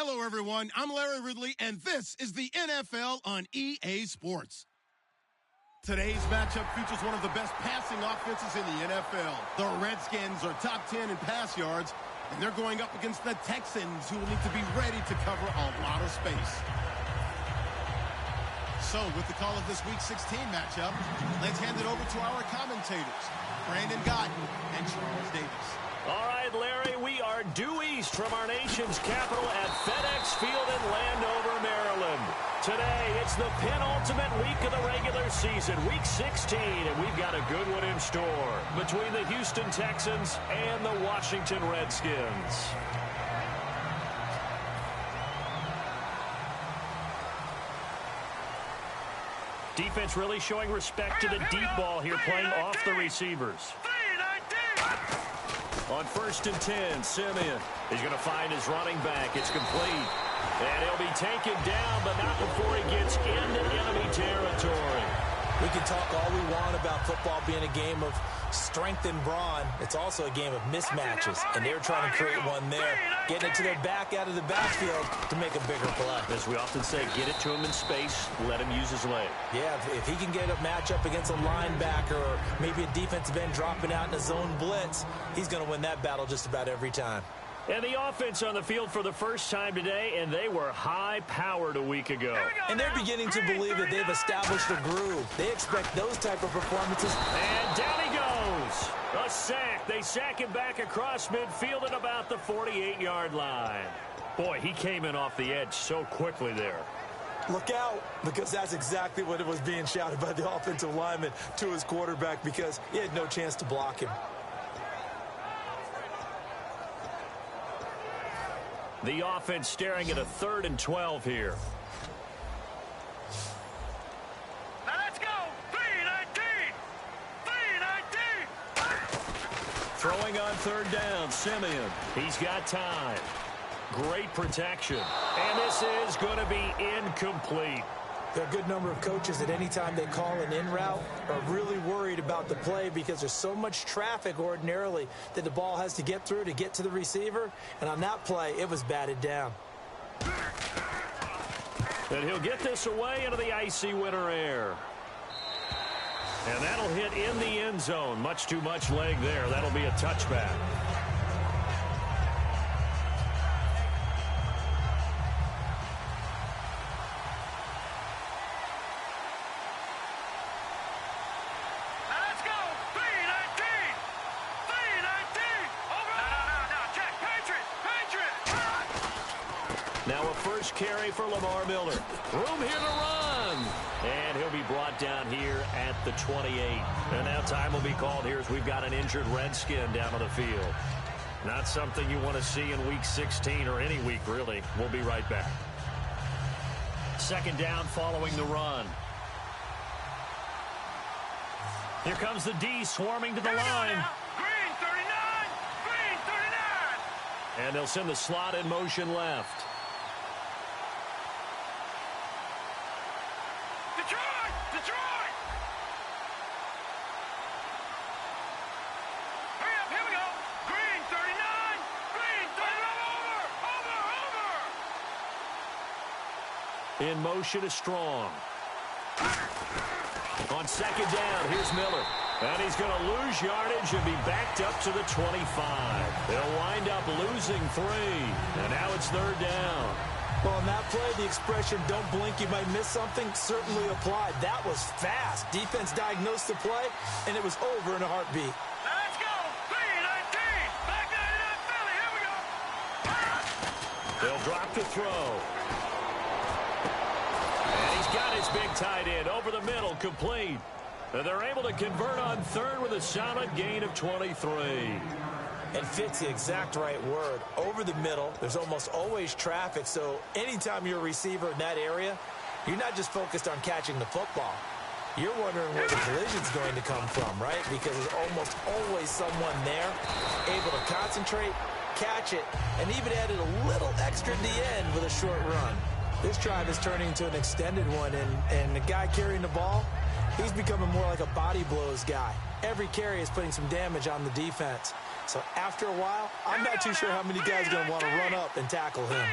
Hello, everyone. I'm Larry Ridley, and this is the NFL on EA Sports. Today's matchup features one of the best passing offenses in the NFL. The Redskins are top 10 in pass yards, and they're going up against the Texans, who will need to be ready to cover a lot of space. So, with the call of this Week 16 matchup, let's hand it over to our commentators, Brandon Godden and Charles Davis. All right, Larry, we are due east from our nation's capital at FedEx Field in Landover, Maryland. Today, it's the penultimate week of the regular season, Week 16, and we've got a good one in store between the Houston Texans and the Washington Redskins. Defense really showing respect to the deep ball here, playing off the receivers. On 1st and 10, Simeon. He's going to find his running back. It's complete. And he'll be taken down, but not before he gets into enemy territory. We can talk all we want about football being a game of strength and brawn. It's also a game of mismatches, and they're trying to create one there, getting it to their back out of the backfield to make a bigger play. As we often say, get it to him in space, let him use his leg. Yeah, if he can get a matchup against a linebacker or maybe a defensive end dropping out in a zone blitz, he's going to win that battle just about every time. And the offense on the field for the first time today, and they were high-powered a week ago. And they're beginning to believe that they've established a groove. They expect those type of performances. And down he goes. A sack. They sack him back across midfield at about the 48-yard line. Boy, he came in off the edge so quickly there. Look out, because that's exactly what it was being shouted by the offensive lineman to his quarterback, because he had no chance to block him. The offense staring at a 3rd and 12 here. Now let's go. 3-19. 3-19. Throwing on 3rd down, Simeon. He's got time. Great protection. And this is going to be incomplete. There are a good number of coaches at any time they call an in route are really worried about the play because there's so much traffic ordinarily that the ball has to get through to get to the receiver. And on that play, it was batted down. And he'll get this away into the icy winter air. And that'll hit in the end zone. Much too much leg there. That'll be a touchback. Carry for Lamar Miller. Room here to run. And he'll be brought down here at the 28. And now time will be called here as we've got an injured Redskin down on the field. Not something you want to see in Week 16 or any week, really. We'll be right back. 2nd down following the run. Here comes the D swarming to the line. Green 39. Green 39. And they'll send the slot in motion left. In motion is Strong. On 2nd down, here's Miller. And he's going to lose yardage and be backed up to the 25. They'll wind up losing 3. And now it's 3rd down. Well, on that play, the expression, don't blink, you might miss something, certainly applied. That was fast. Defense diagnosed the play, and it was over in a heartbeat. Now let's go. 3-19. Back to that Philly. Here we go. They'll drop to throw. Got his big tight end over the middle, complete. And they're able to convert on 3rd with a solid gain of 23. And fits the exact right word. Over the middle, there's almost always traffic, so anytime you're a receiver in that area, you're not just focused on catching the football. You're wondering where the collision's going to come from, right? Because there's almost always someone there able to concentrate, catch it, and even added a little extra at the end with a short run. This drive is turning into an extended one, and the guy carrying the ball, he's becoming more like a body blows guy. Every carry is putting some damage on the defense. So after a while, I'm not too sure how many guys are going to want to run up and tackle him.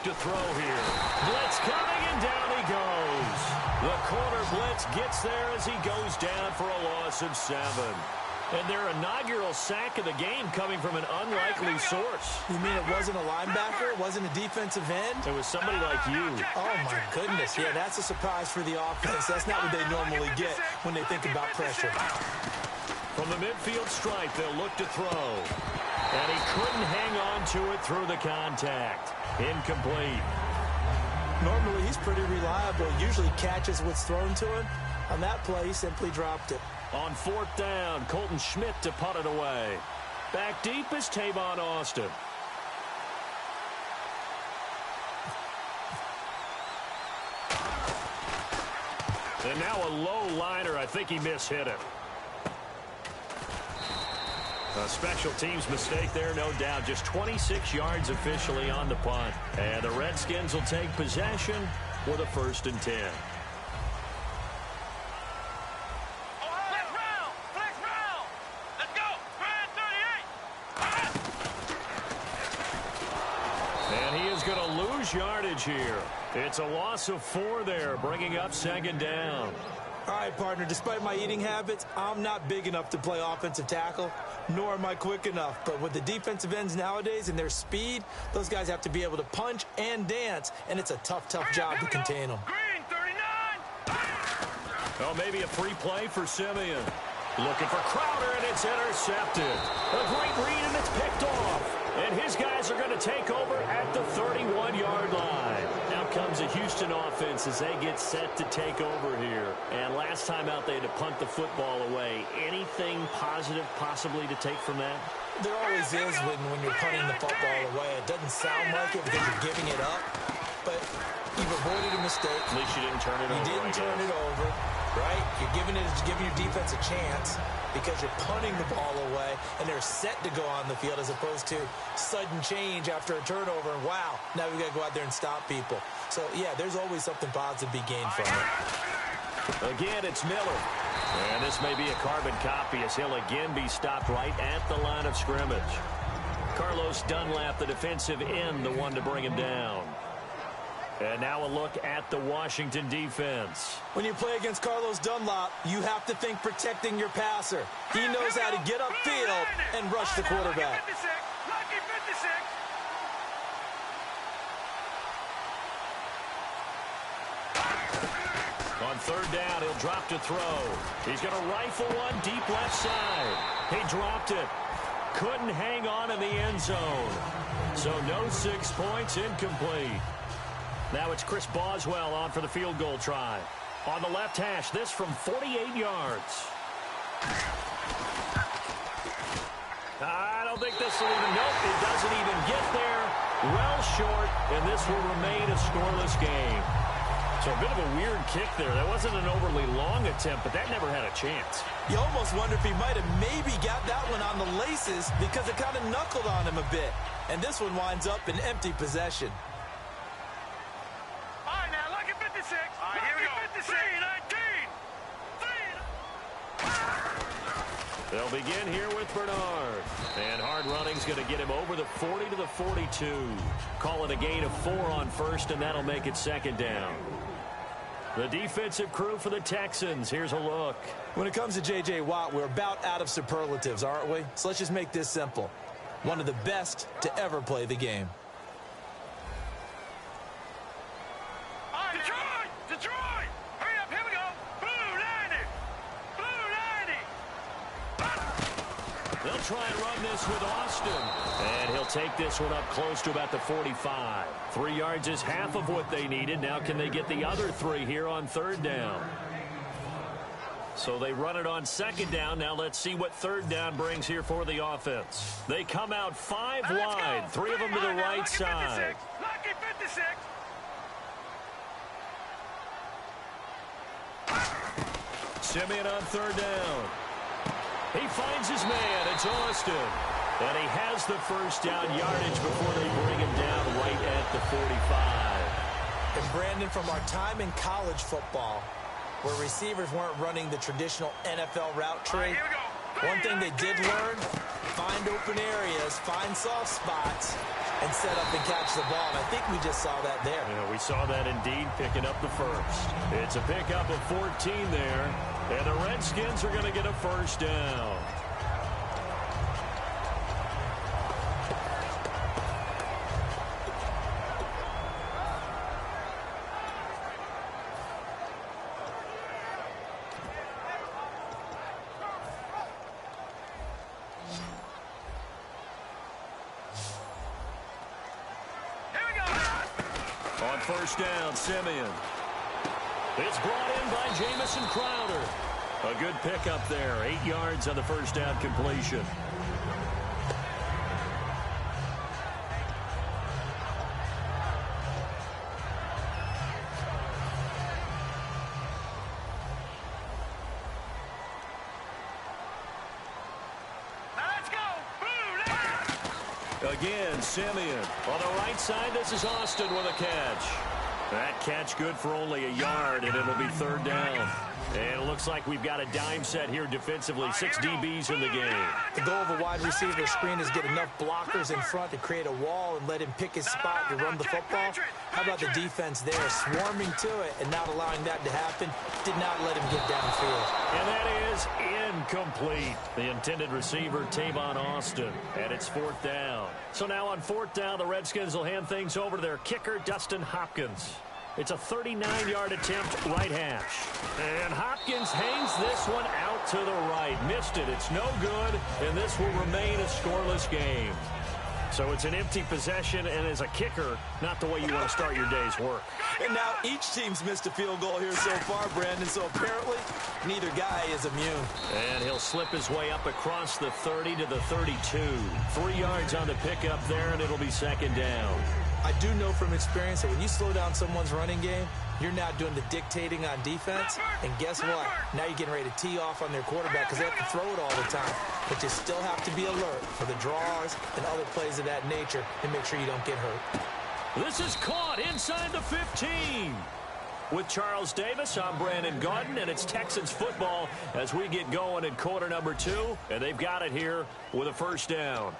to throw here. Blitz coming, and down he goes. The corner blitz gets there as he goes down for a loss of 7. And their inaugural sack of the game coming from an unlikely source. You mean it wasn't a linebacker? It wasn't a defensive end? It was somebody like you. Oh, my goodness. Yeah, that's a surprise for the offense. That's not what they normally get when they think about pressure. From the midfield stripe, they'll look to throw. And he couldn't hang on to it through the contact. Incomplete. Normally, he's pretty reliable. Usually catches what's thrown to him. On that play, he simply dropped it. On 4th down, Colton Schmidt to punt it away. Back deep is Tavon Austin. And now a low liner. I think he mishit it. A special teams mistake there, no doubt. Just 26 yards officially on the punt. And the Redskins will take possession with a 1st and 10. Yardage here. It's a loss of 4 there, bringing up 2nd down. All right, partner, despite my eating habits, I'm not big enough to play offensive tackle, nor am I quick enough. But with the defensive ends nowadays and their speed, those guys have to be able to punch and dance, and it's a tough job to contain them. Green, 39. Oh, maybe a free play for Simeon. Looking for Crowder, and it's intercepted. A great read, and it's picked off. And his guys are going to take over at the 31-yard line. Now comes a Houston offense as they get set to take over here. And last time out, they had to punt the football away. Anything positive possibly to take from that? There always is when you're punting the football away. It doesn't sound like it because you're giving it up. But you've avoided a mistake. At least you didn't turn it over. You didn't turn it over, right? You're giving your defense a chance because you're punting the ball away, and they're set to go on the field as opposed to sudden change after a turnover, and wow, now we've got to go out there and stop people. So, yeah, there's always something positive to be gained from it. Again, it's Miller. And this may be a carbon copy as he'll again be stopped right at the line of scrimmage. Carlos Dunlap, the defensive end, the one to bring him down. And now a look at the Washington defense. When you play against Carlos Dunlap, you have to think protecting your passer. He knows how to get upfield and rush the quarterback. Lucky 56. On 3rd down, he'll drop to throw. He's going to rifle one deep left side. He dropped it. Couldn't hang on in the end zone. So no 6 points, incomplete. Now it's Chris Boswell on for the field goal try. On the left hash, this from 48 yards. I don't think this will even, nope, it doesn't even get there. Well short, and this will remain a scoreless game. So a bit of a weird kick there. That wasn't an overly long attempt, but that never had a chance. You almost wonder if he might have maybe got that one on the laces because it kind of knuckled on him a bit. And this one winds up in empty possession. They'll begin here with Bernard. And hard running's going to get him over the 40 to the 42. Call it a gain of 4 on 1st, and that'll make it 2nd down. The defensive crew for the Texans. Here's a look. When it comes to J.J. Watt, we're about out of superlatives, aren't we? So let's just make this simple. One of the best to ever play the game. Detroit! Hurry up, here we go! Blue 90! Blue 90! They'll try and run this with Austin. And he'll take this one up close to about the 45. 3 yards is half of what they needed. Now can they get the other 3 here on 3rd down? So they run it on 2nd down. Now let's see what 3rd down brings here for the offense. They come out 5 wide. 3 of them to the right side. Lucky 56! Simeon on 3rd down. He finds his man. It's Austin. And he has the 1st down yardage before they bring him down right at the 45. And Brandon, from our time in college football, where receivers weren't running the traditional NFL route tree, One thing they did learn, find open areas, find soft spots, and set up and catch the ball. And I think we just saw that there. Yeah, we saw that indeed, picking up the first. It's a pickup of 14 there, and the Redskins are going to get a first down. On first down, Simeon. It's brought in by Jamison Crowder. A good pickup there. 8 yards on the first down completion. Again, Simeon. On the right side, this is Austin with a catch. That catch good for only a yard, and it'll be third down. And it looks like we've got a dime set here defensively. 6 DBs in the game. The goal of a wide receiver screen is get enough blockers in front to create a wall and let him pick his spot to run the football. How about the defense there, swarming to it and not allowing that to happen? Did not let him get downfield. And that is incomplete. The intended receiver, Tavon Austin. And it's fourth down. So now on fourth down, the Redskins will hand things over to their kicker, Dustin Hopkins. It's a 39-yard attempt, right hash. And Hopkins hangs this one out to the right. Missed it. It's no good, and this will remain a scoreless game. So it's an empty possession, and as a kicker, not the way you want to start your day's work. And now each team's missed a field goal here so far, Brandon, so apparently neither guy is immune. And he'll slip his way up across the 30 to the 32. 3 yards on the pickup there, and it'll be second down. I do know from experience that when you slow down someone's running game, you're now doing the dictating on defense. And guess what? Now you're getting ready to tee off on their quarterback because they have to throw it all the time. But you still have to be alert for the draws and other plays of that nature and make sure you don't get hurt. This is caught inside the 15. With Charles Davis, I'm Brandon Gaudin, and it's Texans football as we get going in quarter number 2. And they've got it here with a first down.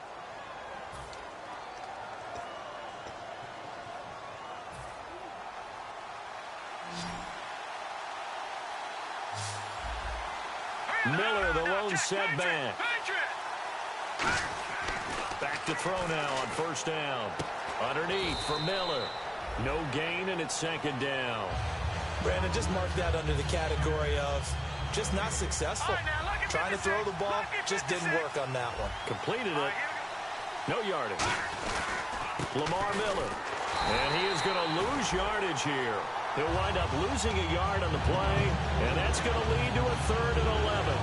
Miller, the lone setback. Back to throw now on first down. Underneath for Miller. No gain, and it's second down. Brandon, just mark that under the category of just not successful. Trying to throw the ball, just didn't work on that one. Completed it. No yardage. Lamar Miller. And he is going to lose yardage here. He'll wind up losing a yard on the play, and that's going to lead to a 3rd and 11.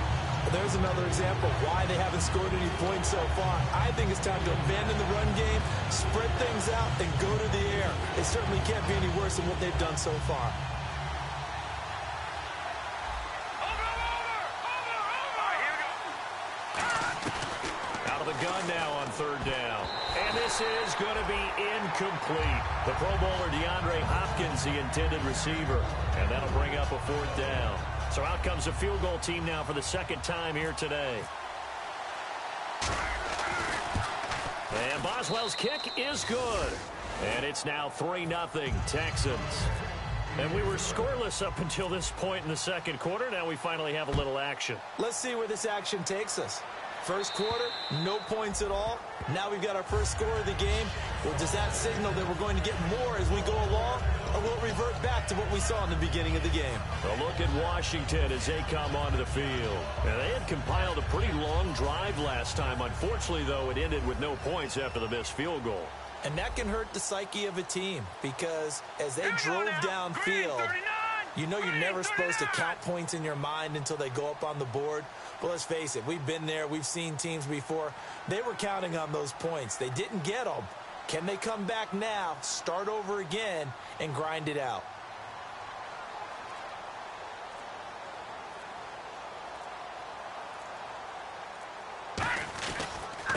There's another example of why they haven't scored any points so far. I think it's time to abandon the run game, spread things out, and go to the air. It certainly can't be any worse than what they've done so far. Out of the gun now on third down. And this is going to be incomplete. The Pro Bowler DeAndre Hopkins, the intended receiver. And that'll bring up a 4th down. So out comes the field goal team now for the second time here today. And Boswell's kick is good. And it's now 3-0 Texans. And we were scoreless up until this point in the second quarter. Now we finally have a little action. Let's see where this action takes us. First quarter, no points at all. Now we've got our first score of the game. Well, does that signal that we're going to get more as we go along? Or will it revert back to what we saw in the beginning of the game? A look at Washington as they come onto the field. And they had compiled a pretty long drive last time. Unfortunately, though, it ended with no points after the missed field goal. And that can hurt the psyche of a team because as they drove downfield, you know you're never supposed to count points in your mind until they go up on the board. But let's face it, we've been there. We've seen teams before. They were counting on those points. They didn't get them. Can they come back now, start over again, and grind it out?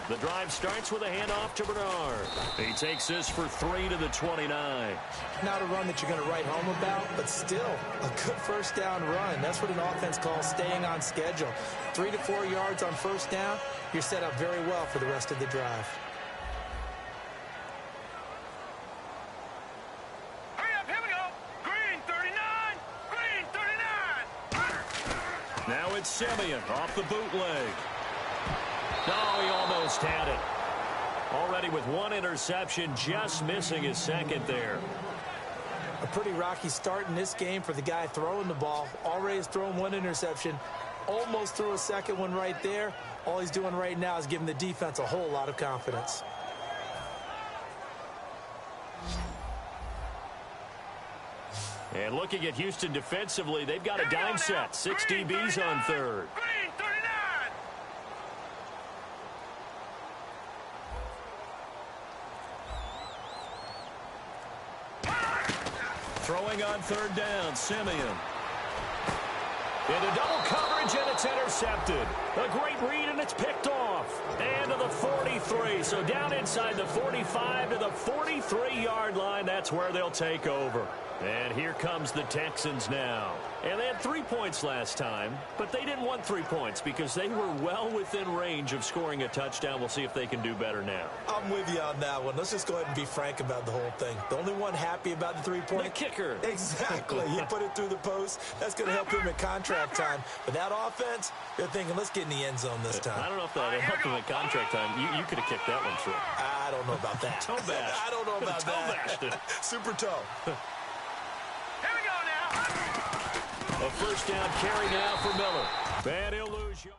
The drive starts with a handoff to Bernard. He takes this for 3 to the 29. Not a run that you're going to write home about, but still a good first down run. That's what an offense calls staying on schedule. 3 to 4 yards on first down, you're set up very well for the rest of the drive. Hurry up, here we go. Green 39, green 39. Now it's Simeon off the bootleg. No, he almost had it. Already with 1 interception, just missing his second there. A pretty rocky start in this game for the guy throwing the ball. Already has thrown 1 interception. Almost threw a second one right there. All he's doing right now is giving the defense a whole lot of confidence. And looking at Houston defensively, they've got a dime set. 6 DBs on third. Green 39. Throwing on third down, Simeon. Into double coverage, and it's intercepted. A great read, and it's picked off. And to the 43. So down inside the 45 to the 43-yard line. That's where they'll take over. And here comes the Texans now. And they had 3 points last time, but they didn't want 3 points because they were well within range of scoring a touchdown. We'll see if they can do better now. I'm with you on that one. Let's just go ahead and be frank about the whole thing. The only one happy about the 3-point. The kicker. Exactly. He put it through the post. That's going to help him at contract time. But that offense, they're thinking, let's get in the end zone this time. I don't know if that helped him at contract time. You could have kicked that one through. I don't know about that. Toe bash. I don't know about Toe bashed it. that. Super toe. Here we go now. A first down carry now for Miller. And he'll lose you.